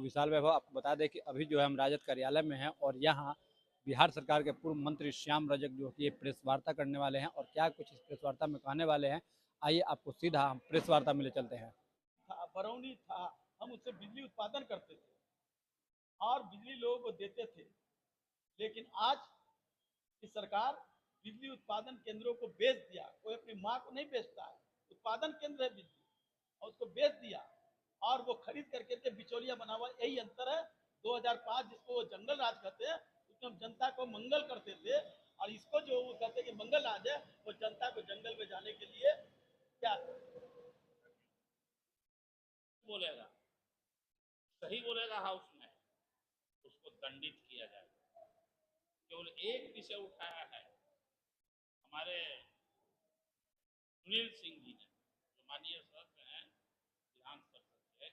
विशाल वैभव। आपको बता दें कि अभी जो है हम राजद कार्यालय में हैं और यहाँ बिहार सरकार के पूर्व मंत्री श्याम रजक जो कि प्रेस वार्ता करने वाले हैं और क्या कुछ इस प्रेस वार्ता में कहने वाले हैं, आइए आपको सीधा हम प्रेस वार्ता में ले चलते हैं। बरौनी था, हम उससे बिजली उत्पादन करते थे और बिजली लोगों को देते थे, लेकिन आज की सरकार बिजली उत्पादन केंद्रों को बेच दिया। कोई अपनी माँ को नहीं बेचता है, उत्पादन केंद्र है बिजली और उसको बेच दिया और वो खरीद करके बिचौलिया बना हुआ। यही अंतर है। 2005 जिसको वो जंगल राज कहते हैं, उसमें हम जनता को मंगल करते थे, और इसको जो वो कहते हैं कि मंगल राज है, वो जनता को जंगल में जाने के लिए क्या बोलेगा, सही बोलेगा हाउस में, उसको दंडित किया जाएगा। केवल एक विषय उठाया है हमारे सुनील सिंह जी ने, जो माननीय सदस्य हैं विधान परिषद के,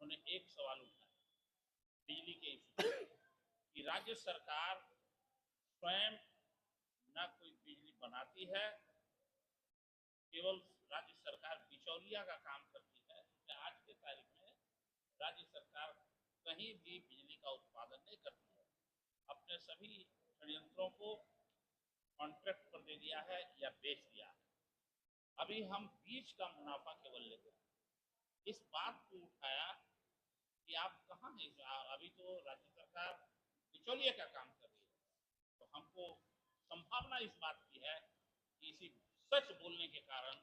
उन्होंने एक सवाल उठाया बिजली के इशू कि राज्य सरकार स्वयं न कोई बिजली बनाती है, केवल राज्य सरकार बिचौलिया का काम करती है। आज के तारीख में राज्य सरकार कहीं भी बिजली का उत्पादन नहीं करती है, अपने सभी संयंत्रों को कॉन्ट्रैक्ट पर दे दिया है या बेच दिया है। अभी हम बीज का मुनाफा केवल लेते हैं। इस बात को उठाया कि आप कहाँ नहीं, अभी तो राज्य सरकार बिचौलिया का काम कर रही है, तो हमको संभावना इस बात की है कि इसी सच बोलने के कारण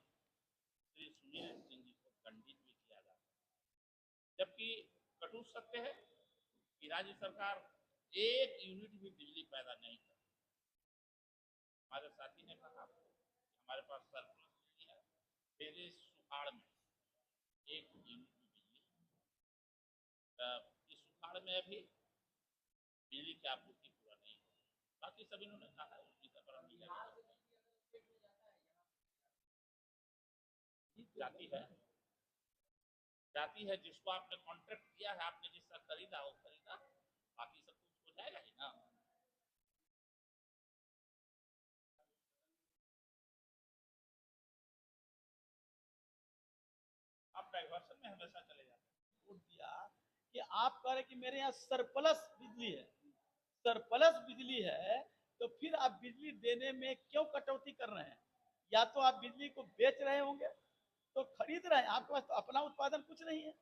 श्री सुनील सिंह जी को दंडित भी किया जाता है। जबकि कटु सत्य है कि राज्य सरकार एक यूनिट भी बिजली पैदा नहीं करती। हमारे साथी ने कहा कि हमारे पास सरप्लस बिजली है, मेरे सुखाड़ में एक यूनिट भी बिजली, इस सुखाड़ में अभी बिजली की आपूर्ति पूरा नहीं है। बाकी सब इन्होंने कहा है उसी का कारण जाती है जिसको आपने कॉन्ट्रैक्ट किया है, आपने जिसका खरीदा वो खरीदा, बाकी सब कुछ हो जाएगा ही ना। आप डाइवर्सन में हमेशा चले जाते हैं। वोट दिया कि आप कह रहे कि मेरे यहाँ सरप्लस बिजली है, सरप्लस बिजली है, तो फिर आप बिजली देने में क्यों कटौती कर रहे हैं? या तो आप बिजली को बेच रहे होंगे तो खरीद रहे हैं, आपके पास तो अपना उत्पादन कुछ नहीं है।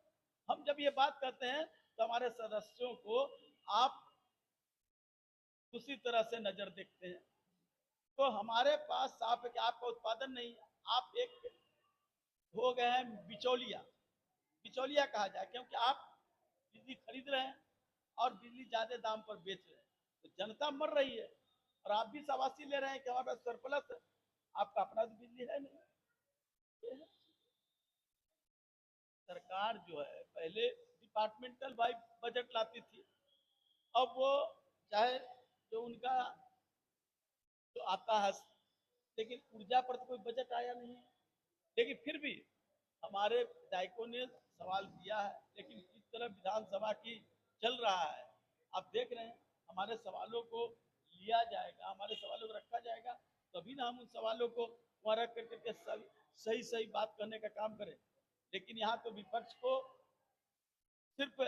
हम जब ये बात करते हैं तो हमारे सदस्यों को आप दूसरी तरह से नजर देखते हैं। तो हमारे पास साफ है कि आपका उत्पादन नहीं है, आप एक हो गए हैं बिचौलिया। बिचौलिया कहा जाए क्योंकि आप बिजली खरीद रहे हैं और बिजली ज्यादा दाम पर बेच रहे हैं, तो जनता मर रही है और आप भी शाबाशी ले रहे हैं कि हमारे पास सरप्लस है। आपका अपना तो बिजली है नहीं। सरकार जो है पहले डिपार्टमेंटल वाइज बजट लाती थी, अब वो चाहे जो उनका जो आता है, लेकिन ऊर्जा पर तो कोई बजट आया नहीं है। लेकिन फिर भी हमारे विधायकों ने सवाल किया है, लेकिन किस तरह विधानसभा की चल रहा है आप देख रहे हैं। हमारे सवालों को लिया जाएगा, हमारे सवालों को रखा जाएगा, तभी ना हम उन सवालों को वहां रख करके सही सही बात करने का काम करें। लेकिन यहाँ तो विपक्ष को सिर्फ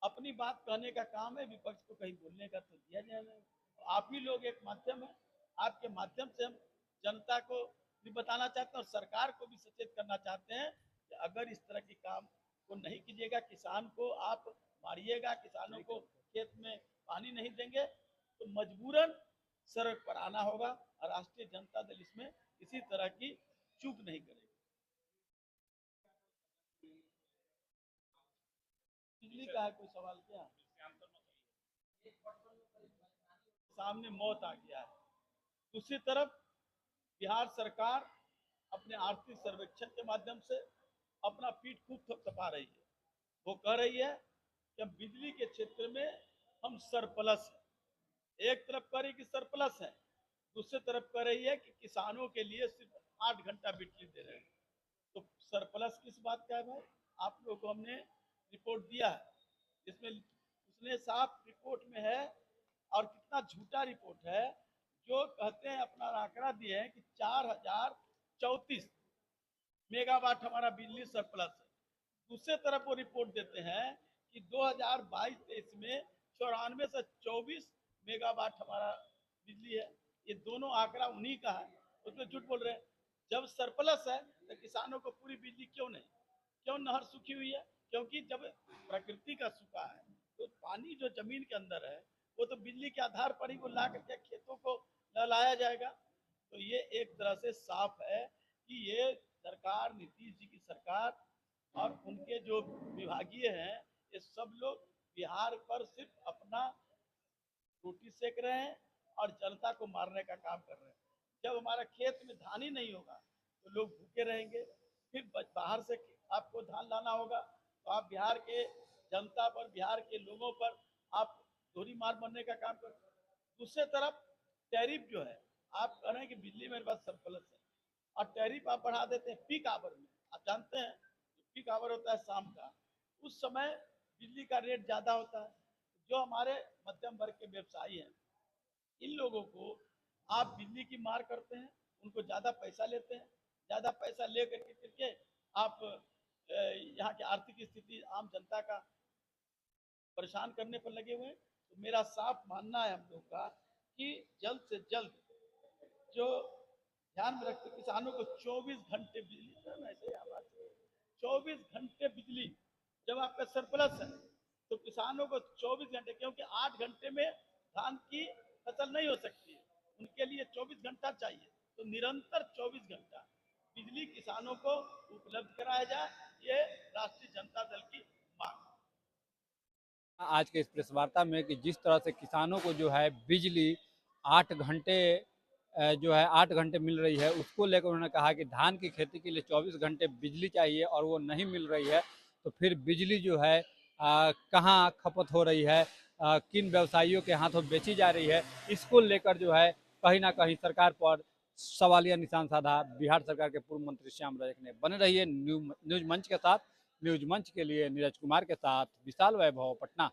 अपनी बात कहने का काम है, विपक्ष को कहीं बोलने का तो दिया जाए। आप ही लोग एक माध्यम है, आपके माध्यम से हम जनता को भी बताना चाहते हैं और सरकार को भी सचेत करना चाहते हैं कि अगर इस तरह के काम को नहीं कीजिएगा, किसान को आप मारिएगा, किसानों को खेत में पानी नहीं देंगे, तो मजबूरन सड़क पर आना होगा। और राष्ट्रीय जनता दल इसमें किसी तरह की चूक नहीं करेगी। बिजली का है कोई सवाल क्या? सामने मौत आ गया है। दूसरी तरफ बिहार सरकार अपने आर्थिक सर्वेक्षण के माध्यम से अपना पीठ खूब थपथपा रही है। वो कह रही है कि हम बिजली के क्षेत्र में हम सरप्लस है। एक तरफ कह रही कि सरप्लस है, दूसरी तरफ कह रही है कि किसानों के लिए सिर्फ 8 घंटा बिजली दे रहे हैं। तो सरप्लस किस बात का है भाई? आप लोगों को हमने रिपोर्ट दिया है, जिसमें उसने साफ रिपोर्ट में है, और कितना झूठा रिपोर्ट है, जो कहते हैं अपना आंकड़ा दिए हैं कि 4034 मेगावाट हमारा बिजली सरप्लस है। दूसरे तरफ वो रिपोर्ट देते हैं कि 2022-23 में 94 से 24 मेगावाट हमारा बिजली है। ये दोनों आंकड़ा उन्हीं का है, उसमें झूठ बोल रहे हैं। जब सरप्लस है तो किसानों को पूरी बिजली क्यों नहीं? क्यों नहर सूखी हुई है? क्योंकि जब प्रकृति का सूखा है तो पानी जो जमीन के अंदर है वो तो बिजली के आधार पर ही वो ला करके खेतों को लहलाया जाएगा। तो ये एक तरह से साफ है कि ये सरकार, नीतीश जी की सरकार और उनके जो विभागीय हैं, ये सब लोग बिहार पर सिर्फ अपना रोटी सेक रहे हैं और जनता को मारने का काम कर रहे हैं। जब हमारा खेत में धान ही नहीं होगा तो लोग भूखे रहेंगे, फिर बाहर से आपको धान लाना होगा, तो आप बिहार के जनता पर, बिहार के लोगों पर आप धोरी मार बनने का काम कर। दूसरे तरफ टैरिफ जो है, आप कह रहे हैं कि बिजली मेरे पास सरप्लस है और टैरिफ आप बढ़ा देते हैं पीक आवर में। आप जानते हैं पीक आवर होता है शाम का, उस समय बिजली का रेट ज्यादा होता है। जो हमारे मध्यम वर्ग के व्यवसायी हैं, इन लोगों को आप बिजली की मार करते हैं, उनको ज्यादा पैसा लेते हैं, ज्यादा पैसा ले करके आप यहाँ की आर्थिक स्थिति आम जनता का परेशान करने पर लगे हुए हैं। तो मेरा साफ मानना है हम लोग का कि जल्द से जल्द जो ध्यान में रखते किसानों को 24 घंटे बिजली, ऐसे आवाज 24 घंटे बिजली जब आपका सरप्लस है तो किसानों को 24 घंटे, क्योंकि 8 घंटे में धान की फसल नहीं हो सकती है, उनके लिए 24 घंटा चाहिए। तो निरंतर 24 घंटा बिजली किसानों को उपलब्ध कराया जाए, ये राष्ट्रीय जनता दल की मांग। आज के इस प्रेस वार्ता में कि जिस तरह से किसानों को जो है बिजली 8 घंटे जो है 8 घंटे मिल रही है, उसको लेकर उन्होंने कहा कि धान की खेती के लिए 24 घंटे बिजली चाहिए और वो नहीं मिल रही है, तो फिर बिजली जो है कहाँ खपत हो रही है, किन व्यवसायियों के हाथों बेची जा रही है, इसको लेकर जो है कहीं ना कहीं सरकार पर सवालिया निशान साधा बिहार सरकार के पूर्व मंत्री श्याम रजक ने। बने रहिए न्यूज मंच के साथ। न्यूज मंच के लिए नीरज कुमार के साथ विशाल वैभव, पटना।